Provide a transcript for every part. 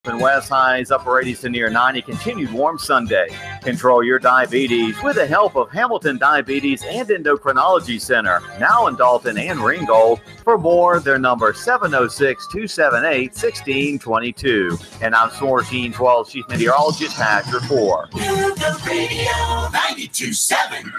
and west highs upper 80s to near 90. Continued warm Sunday. Control your diabetes with the help of Hamilton Diabetes and Endocrinology Center. Now in Dalton and Ringgold. For more, their number 706-278-1622. And I'm Source 12 Chief Meteorologist Patrick Four. The radio 92.7.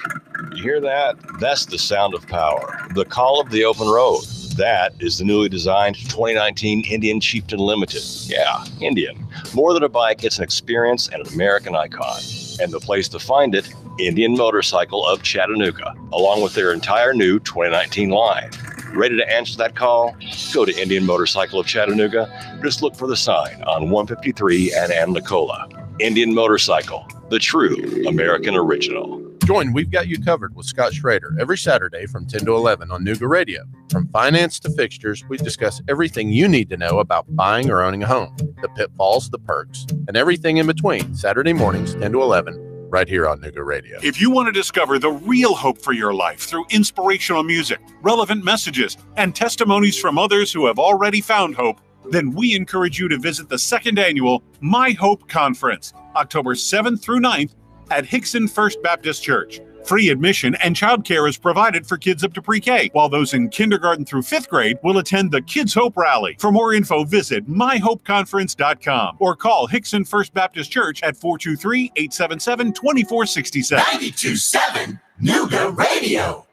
You hear that? That's the sound of power. The call of the open road. That is the newly designed 2019 Indian Chieftain Limited. Yeah, Indian. More than a bike, it's an experience and an American icon. And the place to find it, Indian Motorcycle of Chattanooga, along with their entire new 2019 line. Ready to answer that call? Go to Indian Motorcycle of Chattanooga. Just look for the sign on 153 and Nicola. Indian Motorcycle, the true American original. Join We've Got You Covered with Scott Schrader every Saturday from 10 to 11 on Nooga Radio. From finance to fixtures, we discuss everything you need to know about buying or owning a home, the pitfalls, the perks, and everything in between. Saturday mornings, 10 to 11, right here on Nooga Radio. If you want to discover the real hope for your life through inspirational music, relevant messages, and testimonies from others who have already found hope, then we encourage you to visit the second annual My Hope Conference, October 7th through 9th at Hickson First Baptist Church. Free admission and childcare is provided for kids up to pre-K, while those in kindergarten through 5th grade will attend the Kids Hope Rally. For more info, visit myhopeconference.com or call Hickson First Baptist Church at 423-877-2467. 92.7 Nooga Radio.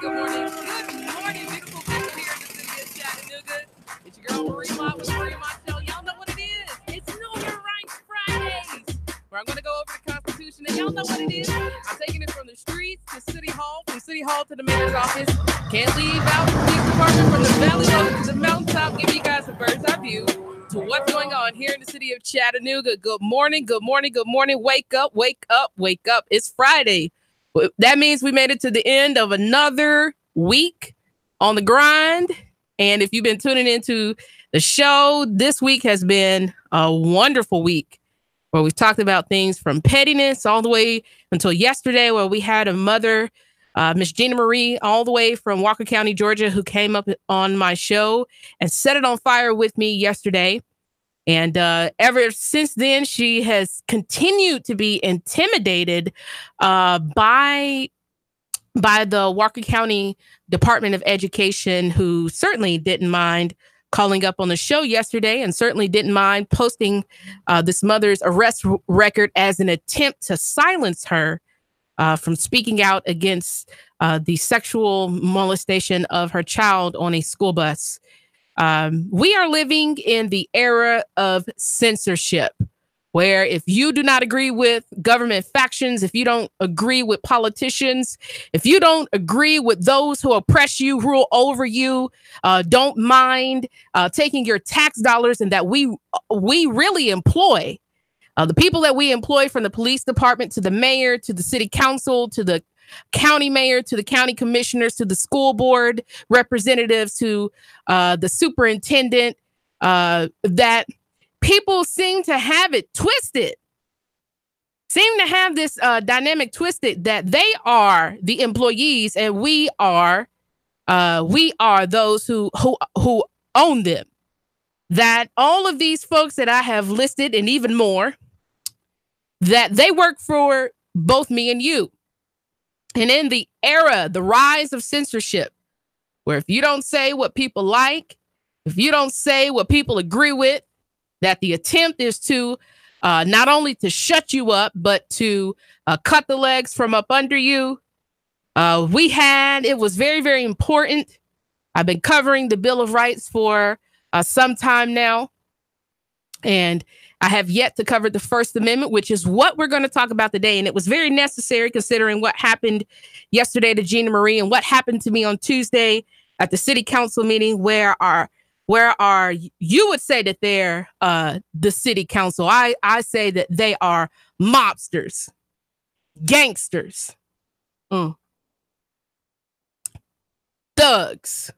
Good morning, beautiful people here in the city of Chattanooga. It's your girl Marie Mott with Marie Mott Show. Y'all know what it is. It's Know Your Rights Fridays, where I'm going to go over the Constitution, and y'all know what it is. I'm taking it from the streets to City Hall, from City Hall to the mayor's office. Can't leave out the police department, from the valley level to the mountaintop. Give you guys a bird's eye view to what's going on here in the city of Chattanooga. Good morning, good morning, good morning. Wake up, wake up, wake up. It's Friday. That means we made it to the end of another week on the grind. And if you've been tuning into the show, this week has been a wonderful week where we've talked about things from pettiness all the way until yesterday, where we had a mother, Miss Gina Marie, all the way from Walker County, Georgia, who came up on my show and set it on fire with me yesterday. And ever since then, she has continued to be intimidated by the Walker County Department of Education, who certainly didn't mind calling up on the show yesterday and certainly didn't mind posting this mother's arrest record as an attempt to silence her from speaking out against the sexual molestation of her child on a school bus. We are living in the era of censorship, where if you do not agree with government factions, if you don't agree with politicians, if you don't agree with those who oppress you, rule over you, don't mind taking your tax dollars and that we really employ, the people that we employ, from the police department to the mayor to the city council to the county mayor to the county commissioners to the school board representatives to the superintendent, that people seem to have it twisted, seem to have this dynamic twisted, that they are the employees and we are those who own them. That all of these folks that I have listed and even more, that they work for both me and you. And in the era, the rise of censorship, where if you don't say what people like, if you don't say what people agree with, that the attempt is to not only to shut you up, but to cut the legs from up under you. It was very, very important. I've been covering the Bill of Rights for some time now, and I have yet to cover the First Amendment, which is what we're going to talk about today. And it was very necessary considering what happened yesterday to Gina Marie and what happened to me on Tuesday at the city council meeting, where you would say that they're the city council. I say that they are mobsters, gangsters, thugs,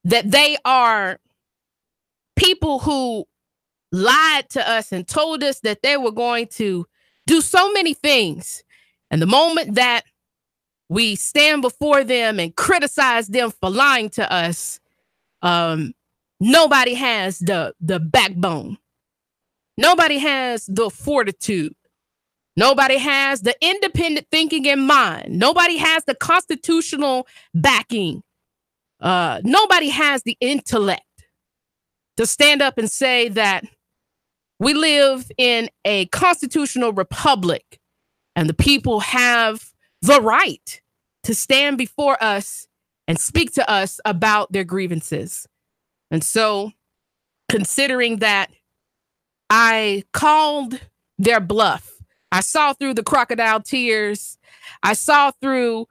that they are people who lied to us and told us that they were going to do so many things. And the moment that we stand before them and criticize them for lying to us, nobody has the backbone. Nobody has the fortitude. Nobody has the independent thinking in mind. Nobody has the constitutional backing. Nobody has the intellect to stand up and say that we live in a constitutional republic and the people have the right to stand before us and speak to us about their grievances. And so, considering that I called their bluff, I saw through the crocodile tears, I saw through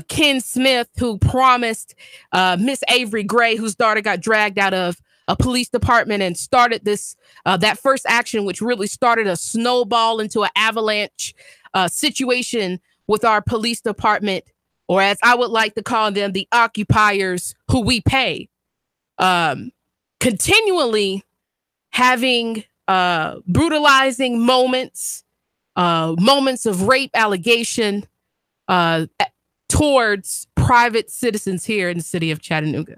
Ken Smith, who promised Miss Avery Gray, whose daughter got dragged out of a police department and started this that first action, which really started a snowball into an avalanche situation with our police department, or as I would like to call them, the occupiers who we pay, continually having brutalizing moments of rape allegation towards private citizens here in the city of Chattanooga.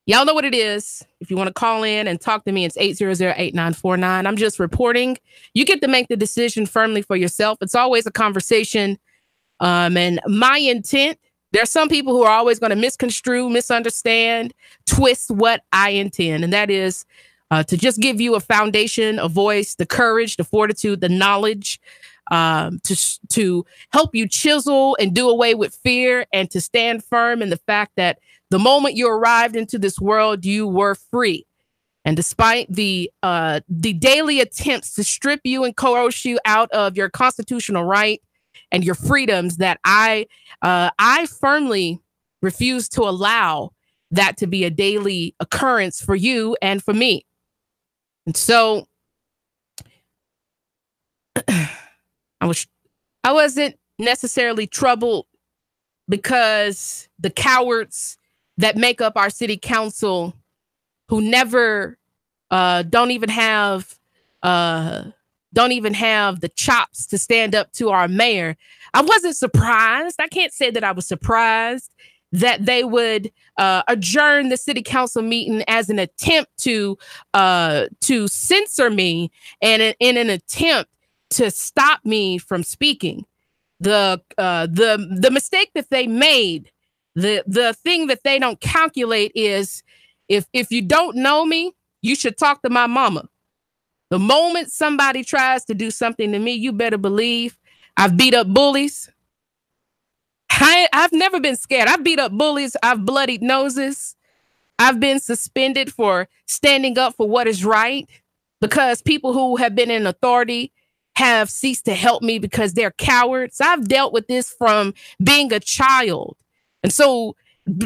Y'all know what it is. If you want to call in and talk to me, it's 800-8949. I'm just reporting. You get to make the decision firmly for yourself. It's always a conversation. And my intent, there are some people who are always going to misconstrue, misunderstand, twist what I intend. And that is to just give you a foundation, a voice, the courage, the fortitude, the knowledge, to help you chisel and do away with fear, and to stand firm in the fact that the moment you arrived into this world, you were free. And despite the daily attempts to strip you and coerce you out of your constitutional right and your freedoms, that I firmly refuse to allow that to be a daily occurrence for you and for me. And so I wasn't necessarily troubled because the cowards that make up our city council, who never don't even have the chops to stand up to our mayor. I wasn't surprised. I can't say that I was surprised that they would adjourn the city council meeting as an attempt to censor me and in an attempt to stop me from speaking. The mistake that they made, the thing that they don't calculate is if you don't know me, you should talk to my mama. The moment somebody tries to do something to me, you better believe I've beat up bullies. I've never been scared. I've beat up bullies. I've bloodied noses. I've been suspended for standing up for what is right because people who have been in authority have ceased to help me because they're cowards. I've dealt with this from being a child. And so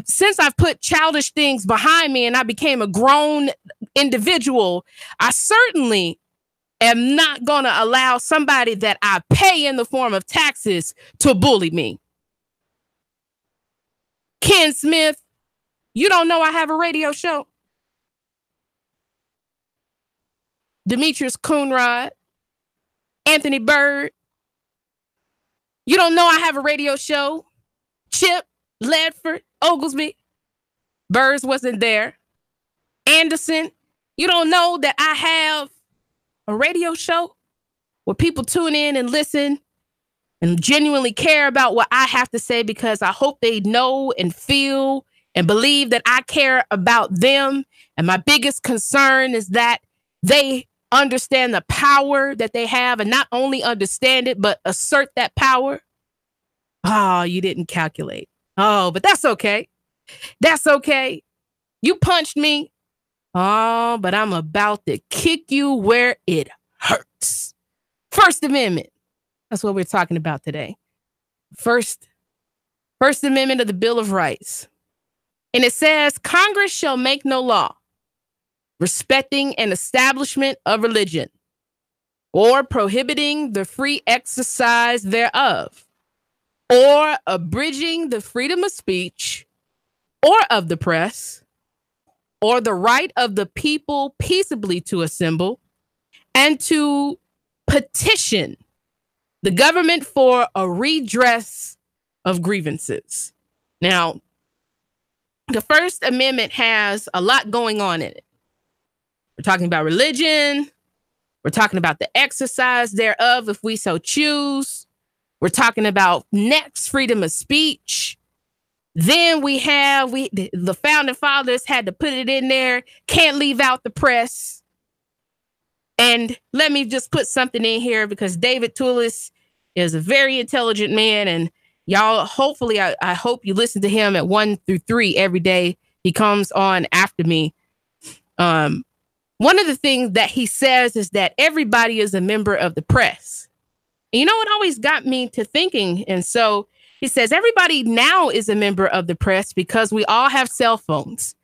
since I've put childish things behind me and I became a grown individual, I certainly am not going to allow somebody that I pay in the form of taxes to bully me. Ken Smith, you don't know I have a radio show. Demetrius Coonrod, Anthony Bird, you don't know I have a radio show. Chip, Ledford, Oglesby, Burrs wasn't there. Anderson, you don't know that I have a radio show where people tune in and listen and genuinely care about what I have to say because I hope they know and feel and believe that I care about them. And my biggest concern is that they understand the power that they have and not only understand it, but assert that power. Oh, you didn't calculate. Oh, but that's okay. That's okay. You punched me. Oh, but I'm about to kick you where it hurts. First Amendment. That's what we're talking about today. First Amendment of the Bill of Rights. And it says, Congress shall make no law respecting an establishment of religion or prohibiting the free exercise thereof, or abridging the freedom of speech or of the press, or the right of the people peaceably to assemble and to petition the government for a redress of grievances. Now, the First Amendment has a lot going on in it. We're talking about religion. We're talking about the exercise thereof, if we so choose. We're talking about next freedom of speech. Then the founding fathers had to put it in there. Can't leave out the press. And let me just put something in here, because David Toulis is a very intelligent man, and y'all, hopefully, I hope you listen to him at 1 through 3 every day. He comes on after me. One of the things that he says is that everybody is a member of the press. And you know what always got me to thinking? And so he says everybody now is a member of the press because we all have cell phones.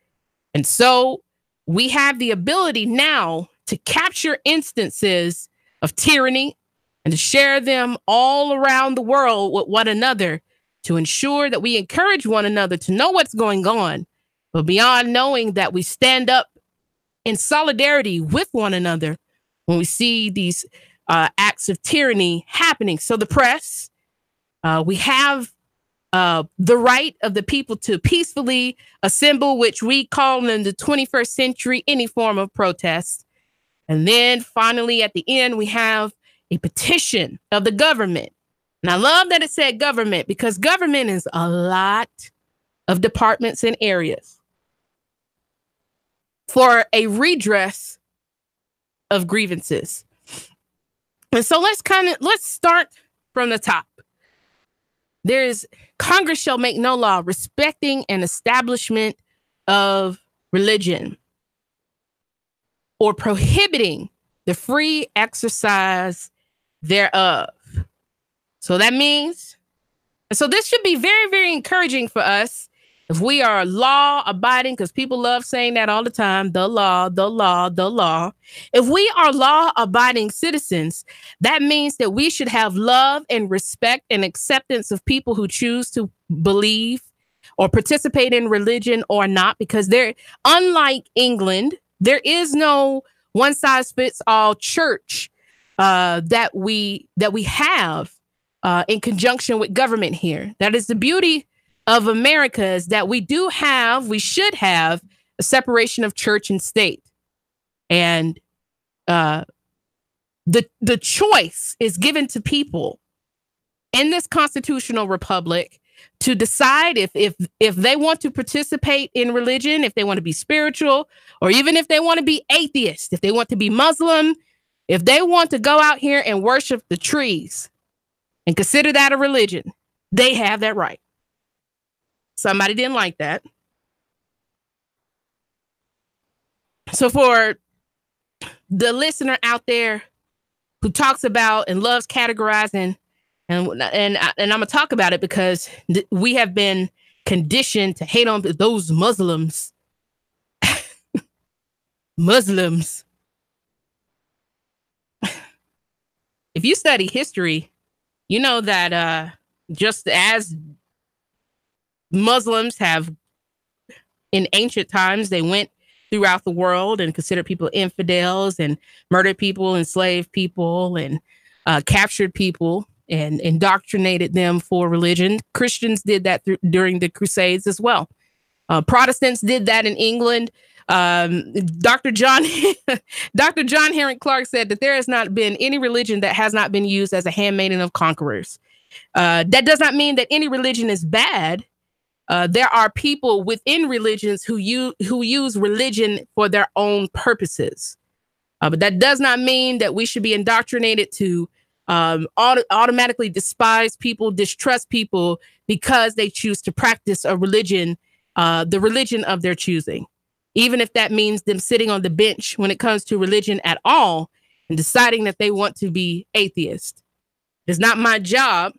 And so we have the ability now to capture instances of tyranny and to share them all around the world with one another to ensure that we encourage one another to know what's going on, but beyond knowing that we stand up in solidarity with one another when we see these acts of tyranny happening. So the press, we have the right of the people to peacefully assemble, which we call in the 21st century any form of protest. And then finally, at the end, we have a petition of the government. And I love that it said government, because government is a lot of departments and areas for a redress of grievances. And so let's start from the top. Congress shall make no law respecting an establishment of religion or prohibiting the free exercise thereof. So that means, so this should be very, very encouraging for us if we are law abiding, because people love saying that all the time, the law, the law, the law. If we are law abiding citizens, that means that we should have love and respect and acceptance of people who choose to believe or participate in religion or not, because unlike England, there is no one size fits all church that we have in conjunction with government here. That is the beauty of America, is that we should have a separation of church and state. And the choice is given to people in this constitutional republic to decide if they want to participate in religion, if they want to be spiritual, or even if they want to be atheist, if they want to be Muslim, if they want to go out here and worship the trees and consider that a religion, they have that right. Somebody didn't like that. So for the listener out there who talks about and loves categorizing, and I'm gonna talk about it because we have been conditioned to hate on those Muslims. Muslims. If you study history, you know that just as Muslims have in ancient times, they went throughout the world and considered people infidels and murdered people, enslaved people, and captured people and indoctrinated them for religion. Christians did that during the Crusades as well. Protestants did that in England. Dr. John Herrick Clark said that there has not been any religion that has not been used as a handmaiden of conquerors. That does not mean that any religion is bad. There are people within religions who use religion for their own purposes. But that does not mean that we should be indoctrinated to automatically despise people, distrust people because they choose to practice a religion, the religion of their choosing. Even if that means them sitting on the bench when it comes to religion at all and deciding that they want to be atheist. It is not my job.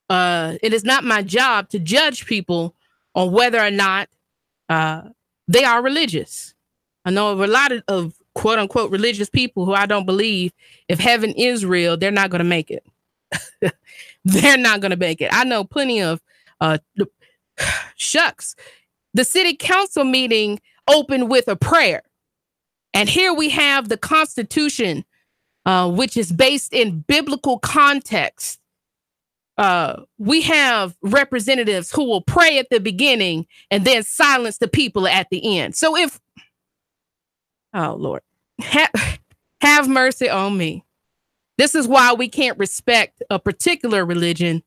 It is not my job to judge people on whether or not they are religious. I know of a lot of quote unquote religious people who I don't believe if heaven is real, they're not going to make it. They're not going to make it. I know plenty of shucks. The city council meeting opened with a prayer. And here we have the Constitution, which is based in biblical context, we have representatives who will pray at the beginning and then silence the people at the end. So oh Lord, have mercy on me. This is why we can't respect a particular religion,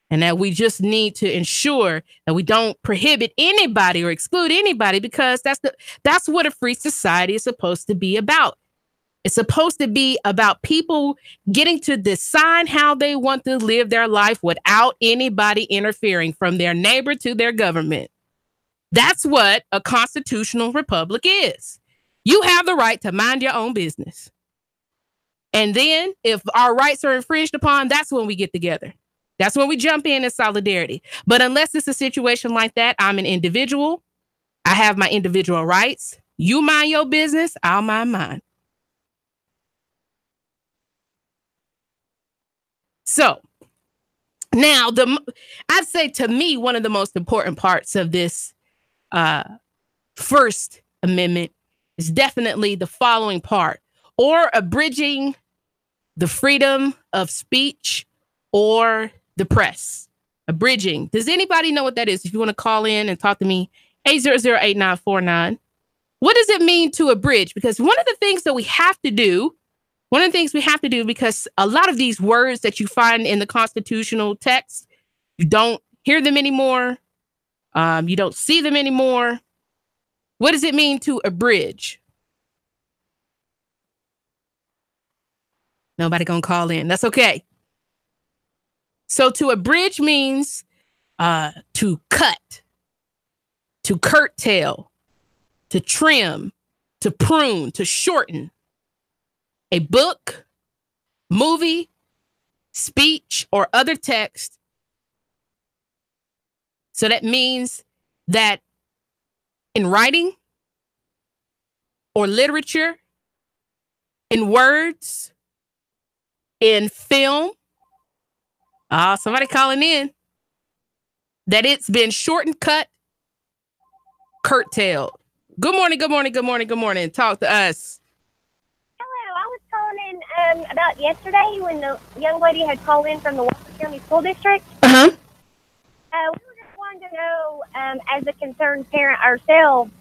and that we just need to ensure that we don't prohibit anybody or exclude anybody, because that's what a free society is supposed to be about. It's supposed to be about people getting to decide how they want to live their life without anybody interfering, from their neighbor to their government. That's what a constitutional republic is. You have the right to mind your own business. And then if our rights are infringed upon, that's when we get together. That's when we jump in solidarity. But unless it's a situation like that, I'm an individual. I have my individual rights. You mind your business, I'll mind mine. So now I'd say, to me, one of the most important parts of this First Amendment is definitely the following part, or abridging the freedom of speech or the press. Abridging. Does anybody know what that is? If you want to call in and talk to me, 800-8949. What does it mean to abridge? Because one of the things we have to do, because a lot of these words that you find in the constitutional text, you don't hear them anymore. You don't see them anymore. What does it mean to abridge? Nobody gonna call in. That's okay. So to abridge means to cut, to curtail, to trim, to prune, to shorten. A book, movie, speech, or other text. So that means that in writing or literature, in words, in film, somebody calling in, that it's been shortened, cut, curtailed. Good morning, good morning, good morning, good morning. Talk to us. Hello, I was calling in about yesterday when the young lady had called in from the Walker County School District. Uh-huh. We were just wanting to know, as a concerned parent ourselves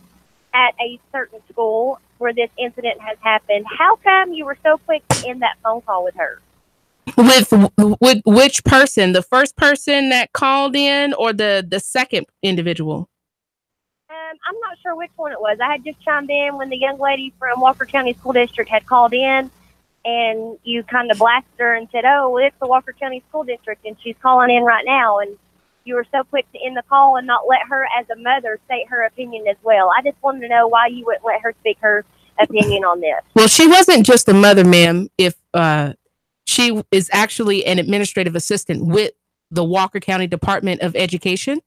at a certain school where this incident has happened, how come you were so quick to end that phone call with her? With which person? The first person that called in, or the second individual? I'm not sure which one it was. I had just chimed in when the young lady from Walker County School District had called in, and you kind of blasted her and said, "Oh, it's the Walker County School District, and she's calling in right now." And you were so quick to end the call and not let her, as a mother, state her opinion as well. I just wanted to know why you wouldn't let her speak her opinion on this. Well, she wasn't just a mother, ma'am. If she is actually an administrative assistant with the Walker County Department of Education.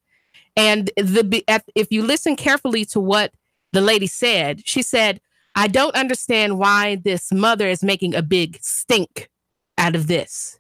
And if you listen carefully to what the lady said, she said, "I don't understand why this mother is making a big stink out of this."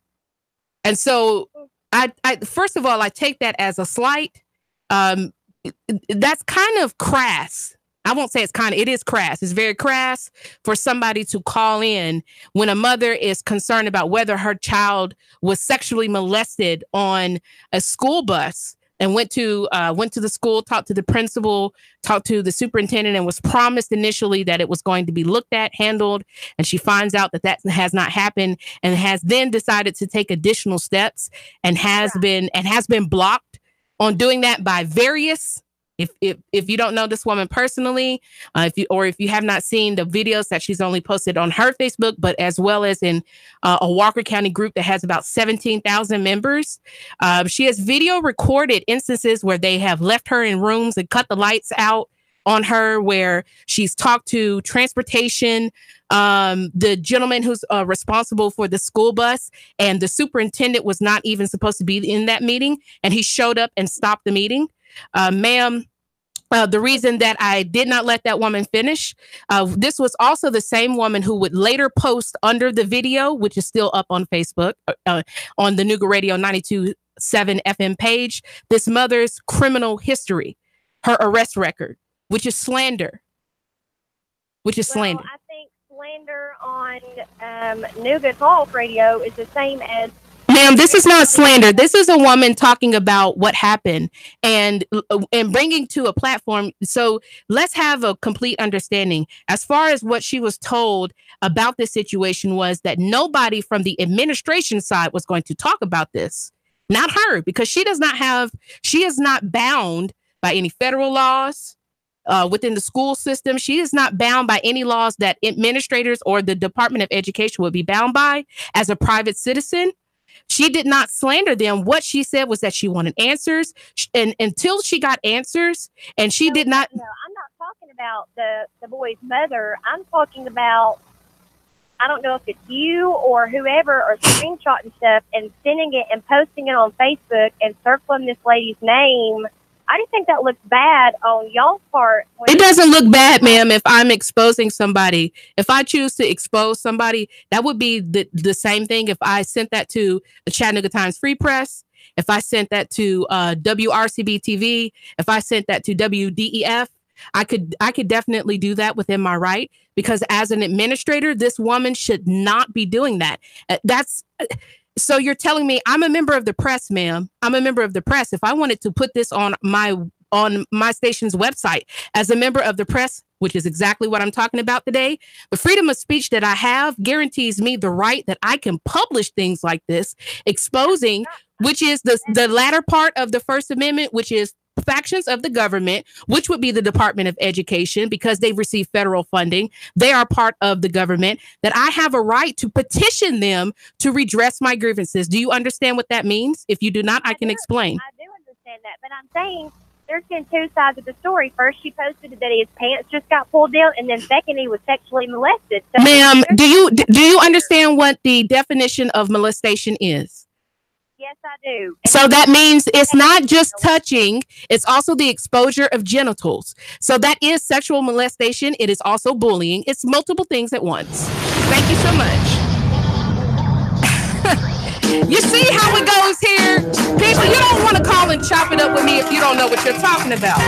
And so I first of all, I take that as a slight. That's kind of crass. I won't say it is crass. It's very crass for somebody to call in when a mother is concerned about whether her child was sexually molested on a school bus, and went to the school, talked to the principal, talked to the superintendent, and was promised initially that it was going to be looked at, handled. And she finds out that has not happened, and has then decided to take additional steps, and has been blocked on doing that by various. If you don't know this woman personally, if you have not seen the videos that she's only posted on her Facebook, but as well as in a Walker County group that has about 17,000 members, she has video recorded instances where they have left her in rooms and cut the lights out on her, where she's talked to transportation, the gentleman who's responsible for the school bus, and the superintendent was not even supposed to be in that meeting, and he showed up and stopped the meeting. Ma'am, the reason that I did not let that woman finish, this was also the same woman who would later post under the video, which is still up on Facebook, on the Nuga Radio 92.7 FM page, this mother's criminal history, her arrest record, which is slander. I think slander on Nuga Talk Radio is the same as Ma'am, this is not slander. This is a woman talking about what happened and bringing to a platform. So let's have a complete understanding. As far as what she was told about this situation was that nobody from the administration side was going to talk about this. Not her, because she is not bound by any federal laws within the school system. She is not bound by any laws that administrators or the Department of Education would be bound by as a private citizen. She did not slander them. What she said was that she wanted answers, and until she got answers, and she did not. No, I'm not talking about the boy's mother. I'm talking about, I don't know if it's you or whoever, or screenshotting stuff and sending it and posting it on Facebook and circling this lady's name. I just think that looks bad on y'all's part. It doesn't look bad, ma'am, if I'm exposing somebody. If I choose to expose somebody, that would be the same thing if I sent that to the Chattanooga Times Free Press, if I sent that to WRCB TV, if I sent that to WDEF. I could definitely do that within my right, because as an administrator, this woman should not be doing that. So you're telling me I'm a member of the press, ma'am. I'm a member of the press. If I wanted to put this on my station's website as a member of the press, which is exactly what I'm talking about today, the freedom of speech that I have guarantees me the right that I can publish things like this, exposing, which is the latter part of the First Amendment, which is factions of the government, which would be the Department of Education, because they receive federal funding. They are part of the government, that I have a right to petition them to redress my grievances. Do you understand what that means? If you do not, I can explain. I do understand that, but I'm saying there's been two sides of the story. First, she posted that his pants just got pulled down, and then second, he was sexually molested. So ma'am, do you understand what the definition of molestation is? Yes, I do. So that means it's not just touching, it's also the exposure of genitals. So that is sexual molestation. It is also bullying. It's multiple things at once. Thank you so much. You see how it goes here? People, you don't want to call and chop it up with me if you don't know what you're talking about.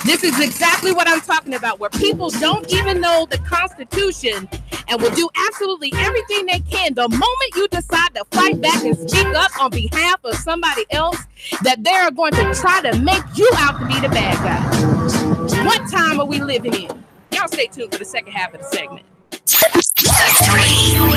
This is exactly what I'm talking about, where people don't even know the Constitution and will do absolutely everything they can. The moment you decide to fight back and speak up on behalf of somebody else, that they're going to try to make you out to be the bad guy. What time are we living in? Y'all stay tuned for the second half of the segment. 3, 2,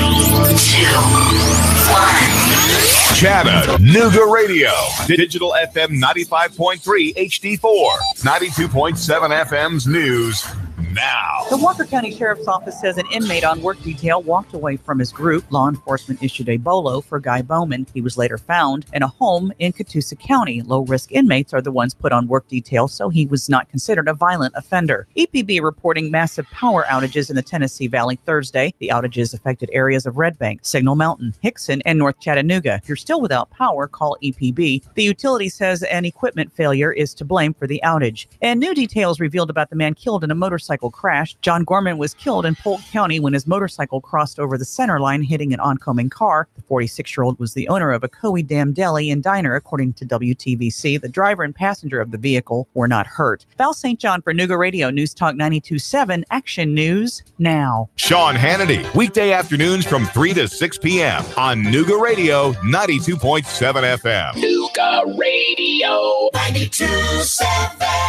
1. Chattanooga Radio. Digital FM 95.3 HD4. 92.7 FM's news now. The Walker County Sheriff's Office says an inmate on work detail walked away from his group. Law enforcement issued a BOLO for Guy Bowman. He was later found in a home in Catoosa County. Low-risk inmates are the ones put on work detail, so he was not considered a violent offender. EPB reporting massive power outages in the Tennessee Valley Thursday. The outages affected areas of Red Bank, Signal Mountain, Hickson, and North Chattanooga. If you're still without power, call EPB. The utility says an equipment failure is to blame for the outage. And new details revealed about the man killed in a motorcycle crash. John Gorman was killed in Polk County when his motorcycle crossed over the center line, hitting an oncoming car. The 46-year-old was the owner of a Coe Dam Deli and Diner, according to WTVC. The driver and passenger of the vehicle were not hurt. Val St. John for Nooga Radio News Talk 92.7 Action News now. Sean Hannity, weekday afternoons from 3 to 6 p.m. on Nooga Radio 92.7 FM. Nooga Radio 92.7.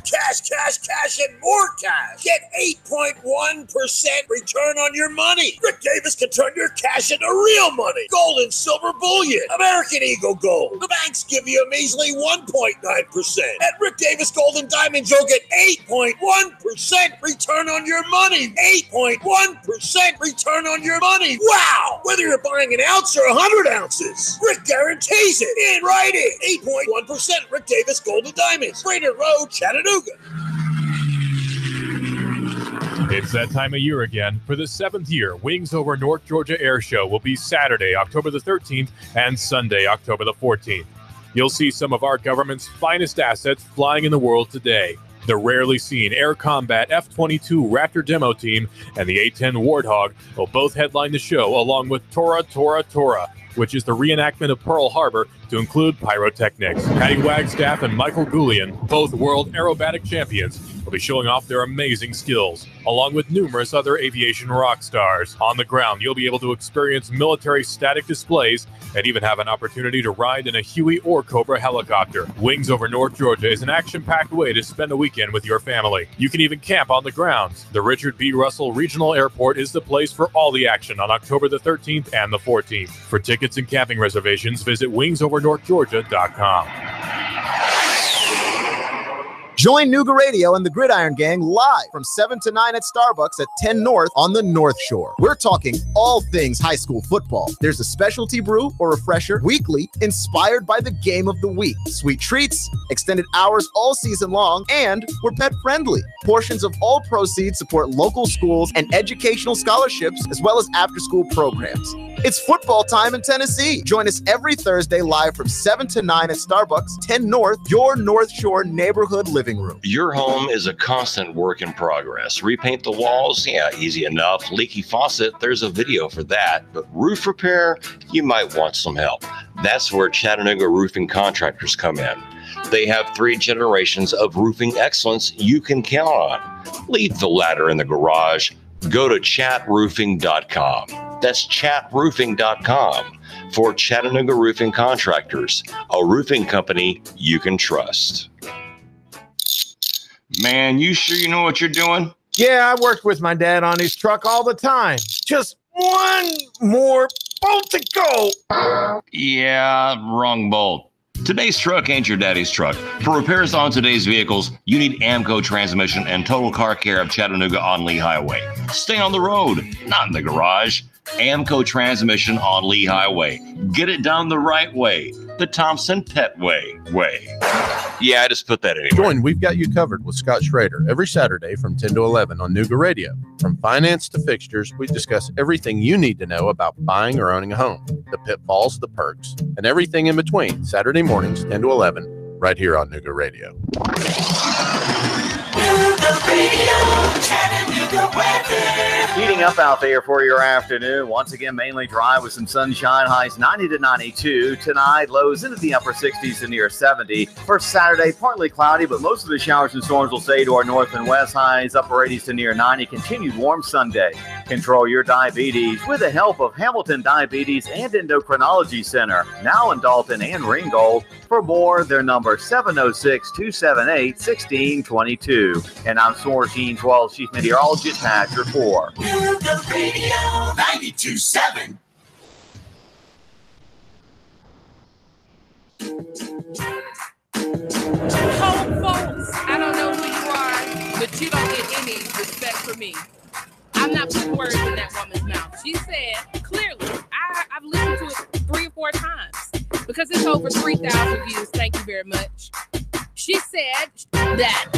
Cash, and more cash. Get 8.1% return on your money. Rick Davis can turn your cash into real money. Gold and silver bullion. American Eagle Gold. The banks give you a measly 1.9%. At Rick Davis Gold and Diamonds, you'll get 8.1% return on your money. 8.1% return on your money. Wow! Whether you're buying an ounce or 100 ounces, Rick guarantees it in writing. 8.1% Rick Davis Gold and Diamonds. Brainerd Road, Chattanooga. It's that time of year again. For the 7th year, Wings Over North Georgia Air Show will be Saturday, October the 13th, and Sunday, October the 14th. You'll see some of our government's finest assets flying in the world today. The rarely seen Air Combat F-22 Raptor demo team and the A-10 Warthog will both headline the show, along with Tora, which is the reenactment of Pearl Harbor to include pyrotechnics. Patty Wagstaff and Michael Goulian, both world aerobatic champions, will be showing off their amazing skills, along with numerous other aviation rock stars. On the ground, you'll be able to experience military static displays and even have an opportunity to ride in a Huey or Cobra helicopter. Wings Over North Georgia is an action-packed way to spend a weekend with your family. You can even camp on the grounds. The Richard B. Russell Regional Airport is the place for all the action on October the 13th and the 14th. For tickets and camping reservations, visit wingsovernorthgeorgia.com. Join Nuga Radio and the Gridiron Gang live from 7 to 9 at Starbucks at 10 North on the North Shore. We're talking all things high school football. There's a specialty brew or refresher weekly inspired by the game of the week. Sweet treats, extended hours all season long, and we're pet friendly. Portions of all proceeds support local schools and educational scholarships as well as after-school programs. It's football time in Tennessee. Join us every Thursday live from 7 to 9 at Starbucks, 10 North, your North Shore neighborhood living room. Your home is a constant work in progress. Repaint the walls? Yeah, easy enough. Leaky faucet? There's a video for that. But roof repair? You might want some help. That's where Chattanooga Roofing Contractors come in. They have 3 generations of roofing excellence you can count on. Leave the ladder in the garage. Go to chatroofing.com. That's chatroofing.com for Chattanooga Roofing Contractors, a roofing company you can trust. Man, you sure you know what you're doing? Yeah, I worked with my dad on his truck all the time. Just one more bolt to go. Yeah, wrong bolt. Today's truck ain't your daddy's truck. For repairs on today's vehicles, you need Amco Transmission and Total Car Care of Chattanooga on Lee Highway. Stay on the road, not in the garage. Amco Transmission on Lee Highway. Get it done the right way. The Thompson Pet Way. Yeah, I just put that in. Join We've Got You Covered with Scott Schrader every Saturday from 10 to 11 on Nuga Radio. From finance to fixtures, we discuss everything you need to know about buying or owning a home, the pitfalls, the perks, and everything in between. Saturday mornings, 10 to 11, right here on Nuga Radio. Nuga Radio, Chattanooga weather. Heating up out there for your afternoon. Once again, mainly dry with some sunshine. Highs 90 to 92. Tonight, lows into the upper 60s to near 70. For Saturday, partly cloudy, but most of the showers and storms will stay to our north and west. Highs upper 80s to near 90. Continued warm Sunday. Control your diabetes with the help of Hamilton Diabetes and Endocrinology Center. Now in Dalton and Ringgold. For more, their number 706-278-1622. And I'm Storm Team 12 Chief Meteorologist Patrick Ford. Nuga Radio 92.7. Home folks, I don't know who you are, but you don't get any respect for me. I'm not putting words in that woman's mouth. She said, clearly, I've listened to it 3 or 4 times because it's over 3,000 views. Thank you very much. She said that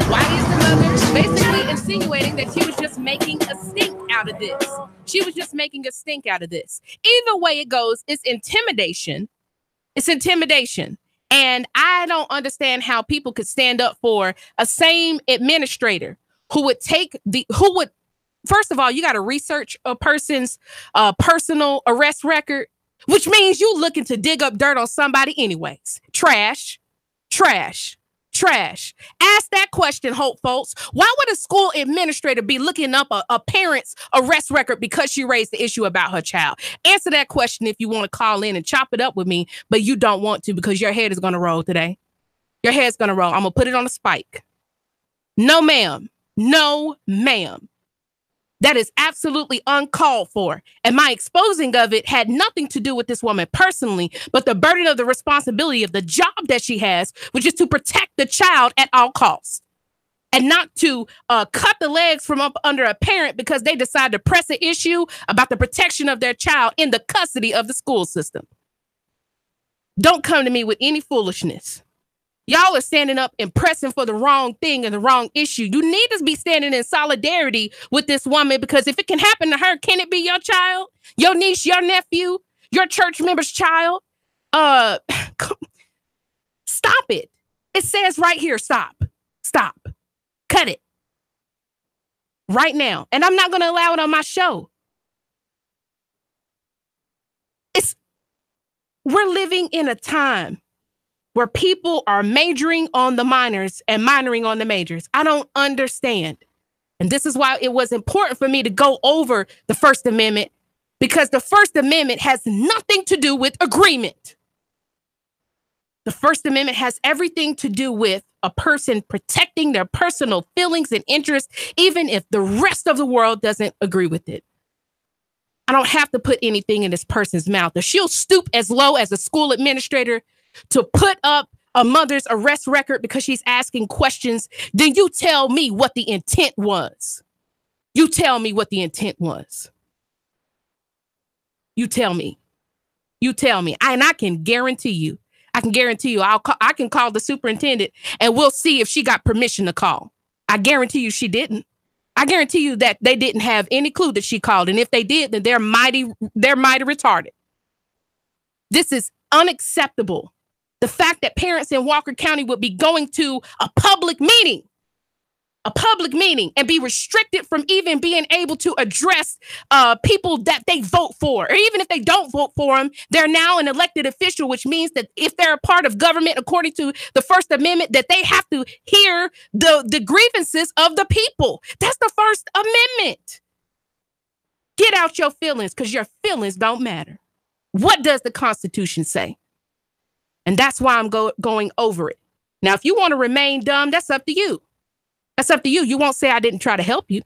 why is the mother basically insinuating that she was just making a stink out of this? She was just making a stink out of this. Either way it goes, it's intimidation. It's intimidation. And I don't understand how people could stand up for a same administrator who would first of all, you got to research a person's personal arrest record, which means you looking to dig up dirt on somebody anyways. Trash. Ask that question, Hope folks. Why would a school administrator be looking up a parent's arrest record because she raised the issue about her child? Answer that question if you want to call in and chop it up with me, but you don't want to because your head is going to roll today. Your head's going to roll. I'm going to put it on a spike. No, ma'am. No, ma'am. That is absolutely uncalled for. And my exposing of it had nothing to do with this woman personally, but the burden of the responsibility of the job that she has, which is to protect the child at all costs. And not to cut the legs from up under a parent because they decide to press an issue about the protection of their child in the custody of the school system. Don't come to me with any foolishness. Y'all are standing up and pressing for the wrong thing and the wrong issue. You need to be standing in solidarity with this woman because if it can happen to her, can it be your child, your niece, your nephew, your church member's child? Stop it. It says right here, stop. Cut it. Right now. And I'm not going to allow it on my show. We're living in a time where people are majoring on the minors and minoring on the majors. I don't understand. And this is why it was important for me to go over the First Amendment, because the First Amendment has nothing to do with agreement. The First Amendment has everything to do with a person protecting their personal feelings and interests, even if the rest of the world doesn't agree with it. I don't have to put anything in this person's mouth. If she'll stoop as low as a school administrator to put up a mother's arrest record because she's asking questions, then you tell me what the intent was. You tell me what the intent was. You tell me. You tell me. And I can guarantee you, I can call the superintendent and we'll see if she got permission to call. I guarantee you she didn't. I guarantee you that they didn't have any clue that she called. And if they did, then they're mighty retarded. This is unacceptable. The fact that parents in Walker County would be going to a public meeting and be restricted from even being able to address people that they vote for. Or even if they don't vote for them, they're now an elected official, which means that if they're a part of government, according to the First Amendment, that they have to hear the grievances of the people. That's the First Amendment. Get out your feelings, because your feelings don't matter. What does the Constitution say? And that's why I'm going over it. Now, if you want to remain dumb, that's up to you. That's up to you. You won't say I didn't try to help you.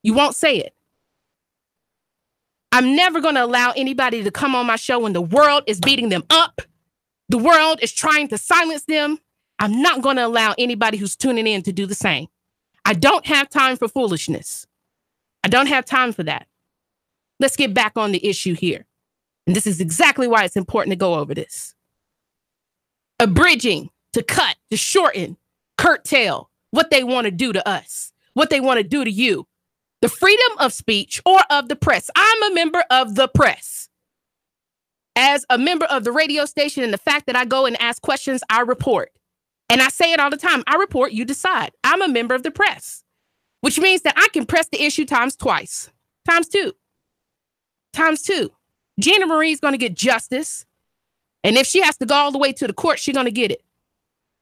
You won't say it. I'm never going to allow anybody to come on my show when the world is beating them up. The world is trying to silence them. I'm not going to allow anybody who's tuning in to do the same. I don't have time for foolishness. I don't have time for that. Let's get back on the issue here. And this is exactly why it's important to go over this. Abridging, to cut, to shorten, curtail what they want to do to us, what they want to do to you. The freedom of speech or of the press. I'm a member of the press. As a member of the radio station, and the fact that I go and ask questions, I report. And I say it all the time. I report, you decide. I'm a member of the press, which means that I can press the issue times twice, times two. Gina Marie's going to get justice. And if she has to go all the way to the court, she's going to get it.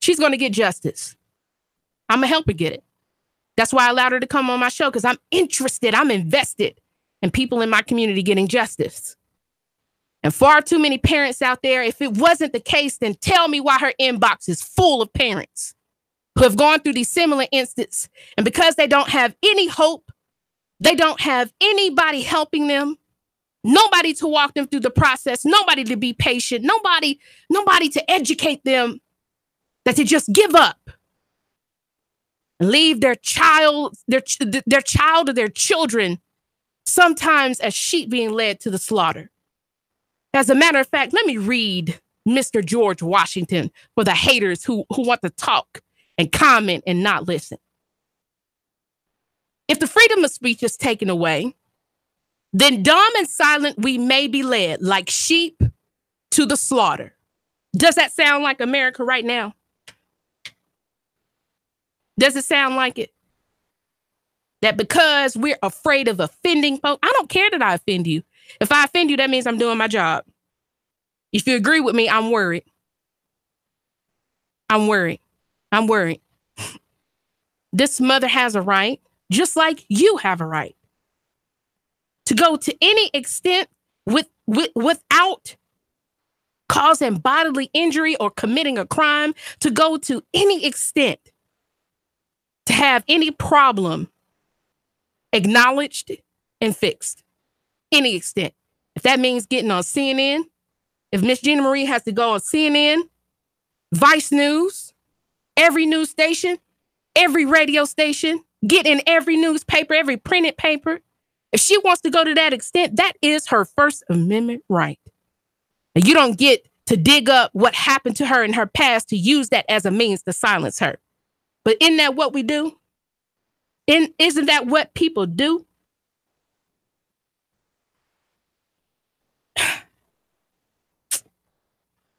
She's going to get justice. I'm going to help her get it. That's why I allowed her to come on my show, because I'm interested. I'm invested in people in my community getting justice. And far too many parents out there, if it wasn't the case, then tell me why her inbox is full of parents who have gone through these similar instances. And because they don't have any hope, they don't have anybody helping them, nobody to walk them through the process, nobody to be patient, nobody to educate them, that they just give up and leave their child or their children sometimes as sheep being led to the slaughter. As a matter of fact, let me read Mr. George Washington for the haters who want to talk and comment and not listen. If the freedom of speech is taken away, then dumb and silent we may be led like sheep to the slaughter. Does that sound like America right now? Does it sound like it? That because we're afraid of offending folks, I don't care that I offend you. If I offend you, that means I'm doing my job. If you agree with me, I'm worried. I'm worried. This mother has a right, just like you have a right, to go to any extent without causing bodily injury or committing a crime, to go to any extent to have any problem acknowledged and fixed. Any extent. If that means getting on CNN, if Miss Gina Marie has to go on CNN, Vice News, every news station, every radio station, get in every newspaper, every printed paper, if she wants to go to that extent, that is her First Amendment right. And you don't get to dig up what happened to her in her past to use that as a means to silence her. But isn't that what we do? Isn't that what people do?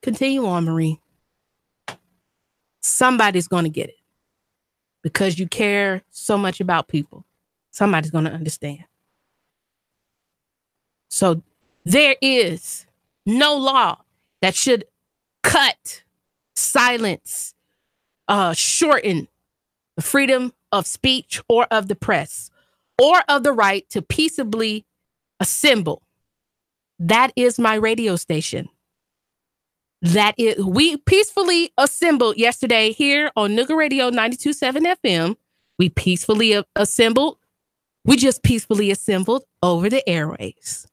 Continue on, Marie. Somebody's going to get it because you care so much about people. Somebody's going to understand. So there is no law that should cut, silence, shorten the freedom of speech or of the press or of the right to peaceably assemble. That is my radio station. We peacefully assembled yesterday here on Nooga Radio 92.7 FM. We peacefully assembled. We just peacefully assembled over the airways.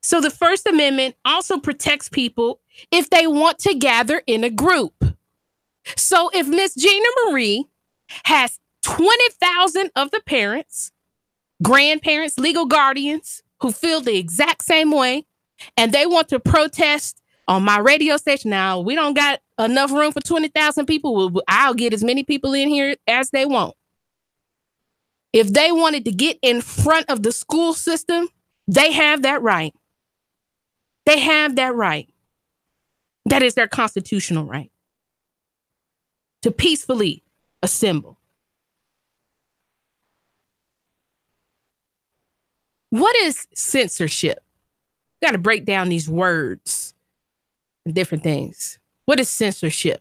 So the First Amendment also protects people if they want to gather in a group. So if Miss Gina Marie has 20,000 of the parents, grandparents, legal guardians who feel the exact same way, and they want to protest on my radio station. Now, we don't got enough room for 20,000 people. I'll get as many people in here as they want. If they wanted to get in front of the school system, they have that right. They have that right. That is their constitutional right to peacefully assemble. What is censorship? Got to break down these words and different things. What is censorship?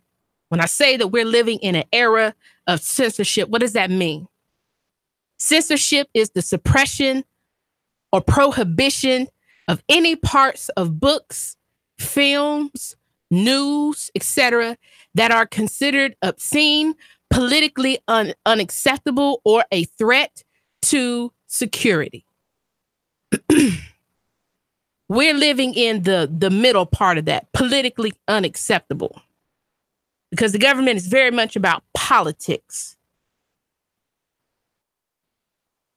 When I say that we're living in an era of censorship, what does that mean? Censorship is the suppression or prohibition of any parts of books, films, news, etc., that are considered obscene, politically unacceptable, or a threat to security. We're living in the middle part of that, politically unacceptable, because the government is very much about politics.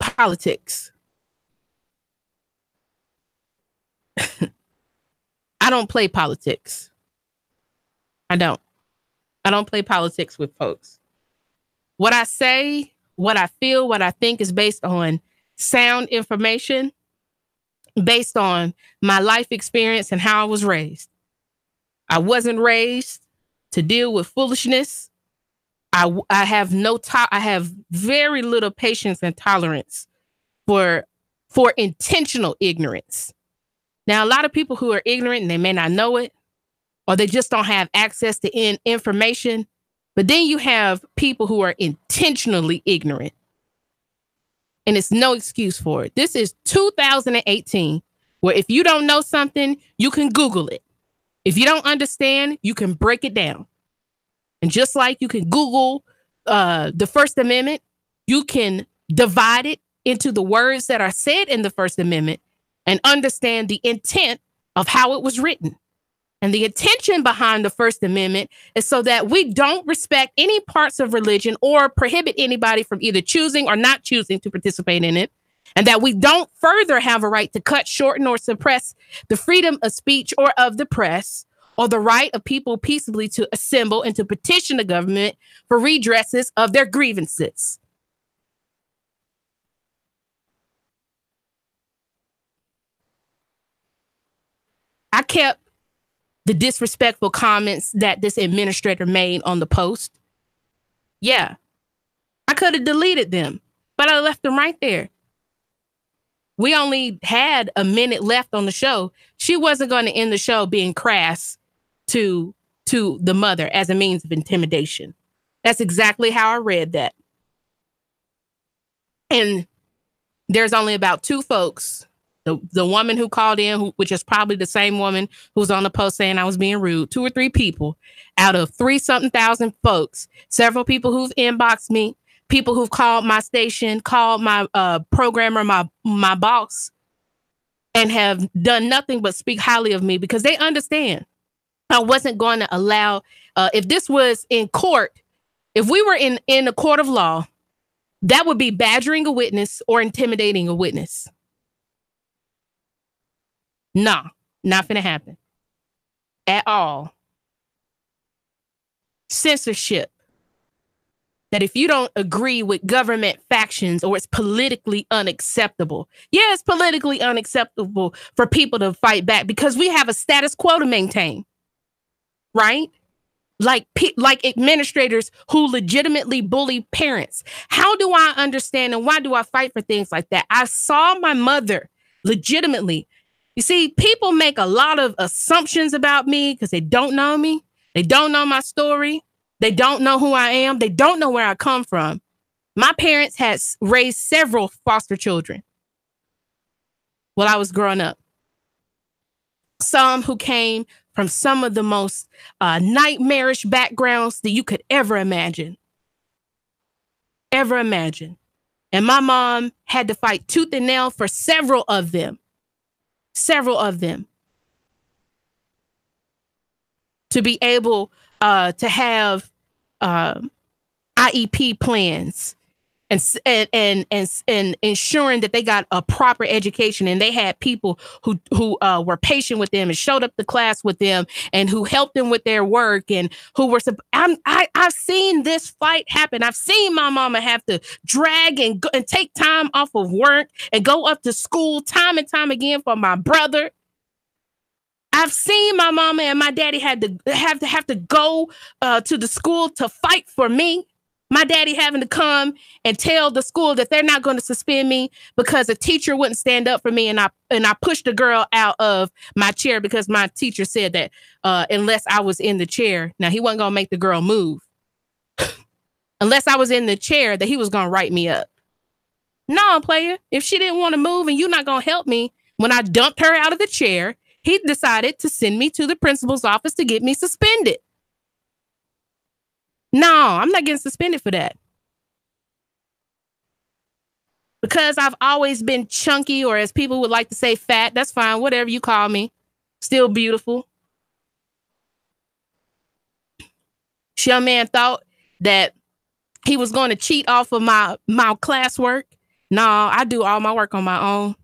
Politics. I don't play politics. I don't play politics with folks. What I say, what I feel, what I think is based on sound information, based on my life experience and how I was raised. I wasn't raised to deal with foolishness. I have I have very little patience and tolerance for intentional ignorance. Now, a lot of people who are ignorant and they may not know it, or they just don't have access to information. But then you have people who are intentionally ignorant. And it's no excuse for it. This is 2018, where if you don't know something, you can Google it. If you don't understand, you can break it down. And just like you can Google the First Amendment, you can divide it into the words that are said in the First Amendment and understand the intent of how it was written. And the intention behind the First Amendment is so that we don't respect any parts of religion or prohibit anybody from either choosing or not choosing to participate in it. And that we don't further have a right to cut, shorten, or suppress the freedom of speech or of the press, or the right of people peaceably to assemble and to petition the government for redresses of their grievances. I kept the disrespectful comments that this administrator made on the post. Yeah, I could have deleted them, but I left them right there. We only had a minute left on the show. She wasn't going to end the show being crass to the mother as a means of intimidation. That's exactly how I read that. And there's only about two folks. The woman who called in, which is probably the same woman who was on the post saying I was being rude, 2 or 3 people out of 3-something thousand folks, several people who've inboxed me, people who've called my station, called my programmer, my boss, and have done nothing but speak highly of me because they understand I wasn't going to allow, if this was in court, if we were in a court of law, that would be badgering a witness or intimidating a witness. Nah, not finna happen at all. Censorship. That if you don't agree with government factions or it's politically unacceptable. Yeah, it's politically unacceptable for people to fight back because we have a status quo to maintain. Right? Like administrators who legitimately bully parents. How do I understand and why do I fight for things like that? I saw my mother Legitimately. You see, people make a lot of assumptions about me because they don't know me. They don't know my story. They don't know who I am. They don't know where I come from. My parents had raised several foster children while I was growing up. Some who came from some of the most nightmarish backgrounds that you could ever imagine. Ever imagine. And my mom had to fight tooth and nail for several of them. Several of them. To be able to have IEP plans and ensuring that they got a proper education, and they had people who were patient with them and showed up to class with them and who helped them with their work and who were. I've seen this fight happen. I've seen my mama have to drag and take time off of work and go up to school time and time again for my brother. I've seen my mama and my daddy have to go to the school to fight for me. My daddy having to come and tell the school that they're not going to suspend me because a teacher wouldn't stand up for me, and I pushed the girl out of my chair because my teacher said that unless I was in the chair, now he wasn't going to make the girl move. Unless I was in the chair, that he was going to write me up. No, player, if she didn't want to move and you're not going to help me, when I dumped her out of the chair, he decided to send me to the principal's office to get me suspended. No, I'm not getting suspended for that. Because I've always been chunky, or as people would like to say, fat. That's fine. Whatever you call me. Still beautiful. This young man thought that he was going to cheat off of my classwork. No, I do all my work on my own.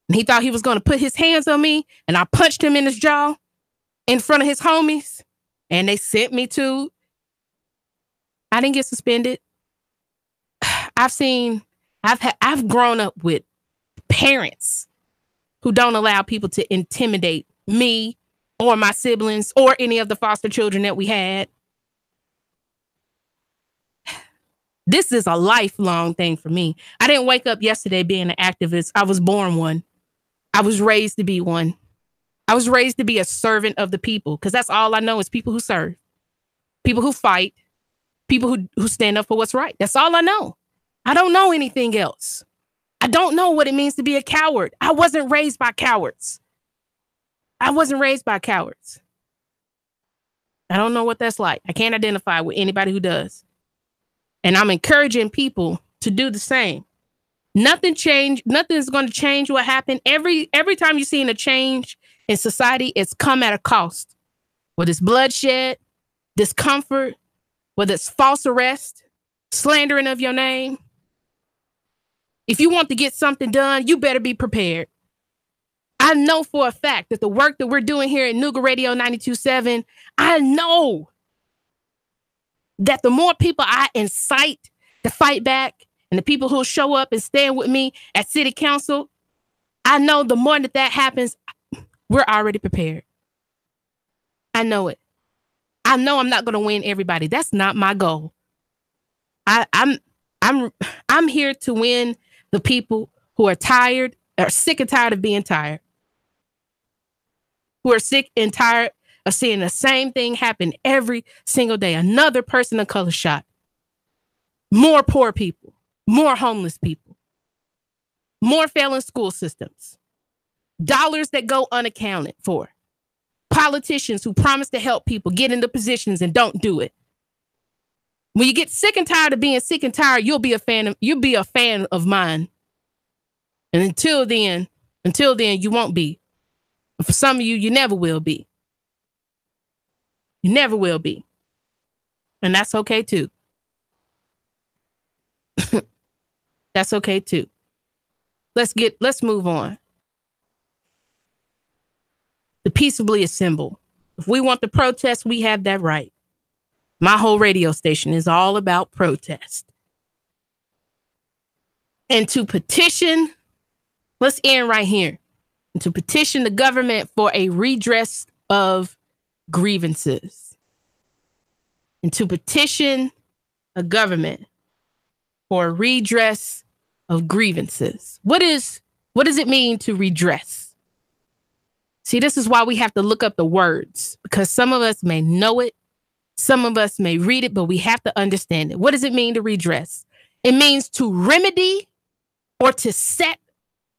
And he thought he was going to put his hands on me, and I punched him in his jaw in front of his homies, and they sent me to. I didn't get suspended. I've grown up with parents who don't allow people to intimidate me or my siblings or any of the foster children that we had. This is a lifelong thing for me. I didn't wake up yesterday being an activist. I was born one. I was raised to be one. I was raised to be a servant of the people, because that's all I know is people who serve, people who fight, people who stand up for what's right. That's all I know. I don't know anything else. I don't know what it means to be a coward. I wasn't raised by cowards. I wasn't raised by cowards. I don't know what that's like. I can't identify with anybody who does. And I'm encouraging people to do the same. Nothing is going to change what happened. Every time you're seeing a change in society, it's come at a cost. Whether it's bloodshed, discomfort, whether it's false arrest, slandering of your name. If you want to get something done, you better be prepared. I know for a fact that the work that we're doing here at Nooga Radio 92.7, I know that the more people I incite to fight back, and the people who'll show up and stand with me at city council, I know the more that happens, we're already prepared. I know it. I know I'm not going to win everybody. That's not my goal. I'm here to win the people who are tired, are sick and tired of being tired, who are sick and tired of seeing the same thing happen every single day. Another person of color shot, more poor people, more homeless people, more failing school systems, dollars that go unaccounted for. Politicians who promise to help people get into positions and don't do it. When you get sick and tired of being sick and tired, you'll be a fan of mine. And until then, you won't be. And for some of you, you never will be. You never will be. And that's okay too. That's okay too. Let's move on. To peaceably assemble. If we want to protest, we have that right. My whole radio station is all about protest. And to petition, let's end right here. And to petition the government for a redress of grievances. And to petition a government for a redress of grievances. What is What does it mean to redress? See, this is why we have to look up the words, because some of us may know it. Some of us may read it, but we have to understand it. What does it mean to redress? It means to remedy or to set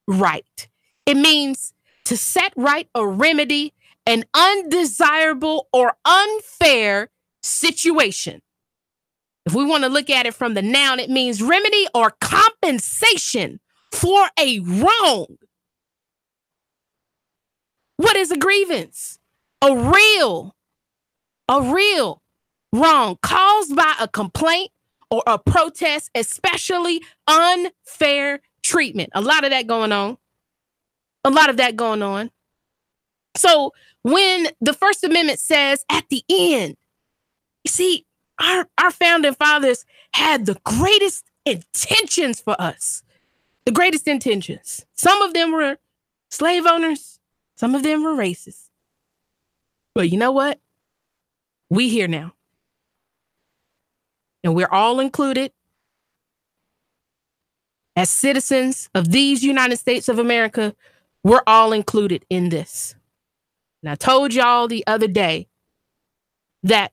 right. It means to set right or remedy an undesirable or unfair situation. If we want to look at it from the noun, it means remedy or compensation for a wrong. What is a grievance? A real wrong caused by a complaint or a protest, especially unfair treatment. A lot of that going on. So when the First Amendment says at the end, you see, our founding fathers had the greatest intentions for us. The greatest intentions. Some of them were slave owners. Some of them were racist. But you know what? We here now. And we're all included as citizens of these United States of America. We're all included in this. And I told y'all the other day that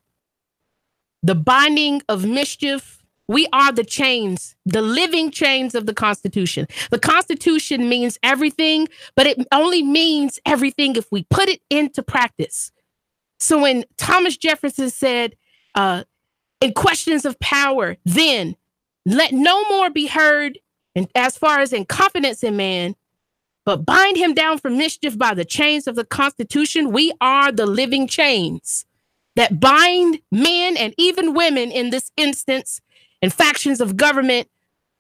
the binding of mischief, we are the chains, the living chains of the Constitution. The Constitution means everything, but it only means everything if we put it into practice. So when Thomas Jefferson said, in questions of power, then let no more be heard and as far as in confidence in man, but bind him down for mischief by the chains of the Constitution. We are the living chains that bind men and even women in this instance and factions of government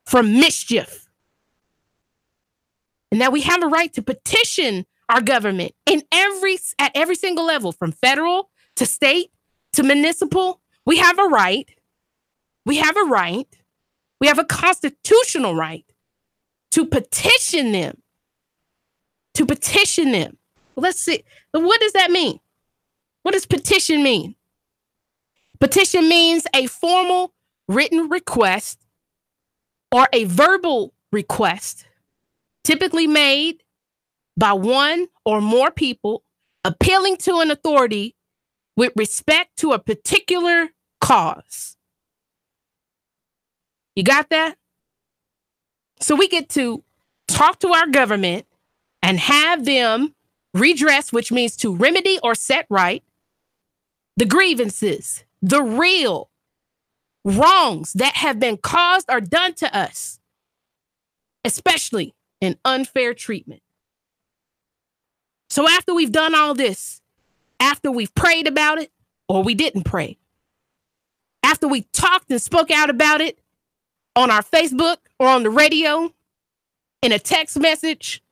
from mischief. And that we have a right to petition our government at every single level, from federal to state to municipal. We have a right. We have a right. We have a constitutional right to petition them. To petition them. Well, let's see. What does that mean? What does petition mean? Petition means a formal written request or a verbal request, typically made by one or more people appealing to an authority with respect to a particular cause. You got that? So we get to talk to our government and have them redress, which means to remedy or set right, the grievances, the real wrongs that have been caused or done to us, especially in unfair treatment. So after we've done all this, after we've prayed about it, or we didn't pray, after we talked and spoke out about it on our Facebook or on the radio, in a text message,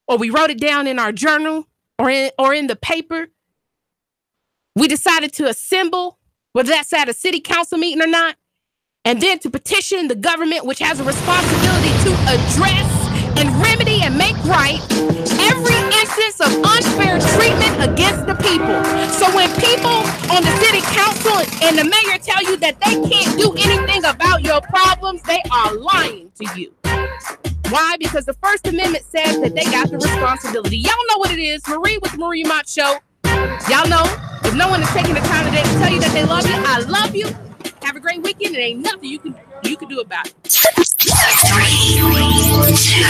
or we wrote it down in our journal or in the paper, we decided to assemble, whether that's at a city council meeting or not, and then to petition the government, which has a responsibility to address and remedy and make right every instance of unfair treatment against the people. So when people on the city council and the mayor tell you that they can't do anything about your problems, they are lying to you. Why? Because the First Amendment says that they got the responsibility. Y'all know what it is. Marie with the Marie Mott Show. Y'all know, if no one is taking the time today to tell you that they love you, I love you. Have a great weekend. There ain't nothing you can do about it. 3, 2,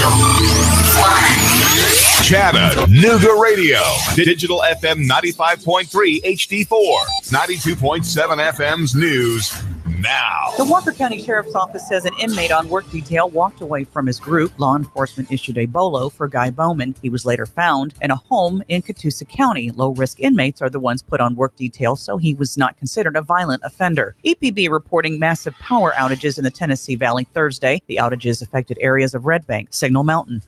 1. Chattanooga Radio. Digital FM 95.3 HD4. 92.7 FM's news now. The Walker County Sheriff's Office says an inmate on work detail walked away from his group. Law enforcement issued a bolo for Guy Bowman. He was later found in a home in Catoosa County. Low-risk inmates are the ones put on work detail, so he was not considered a violent offender. EPB reporting massive power outages in the Tennessee Valley Thursday. The outages affected areas of Red Bank, Signal Mountain,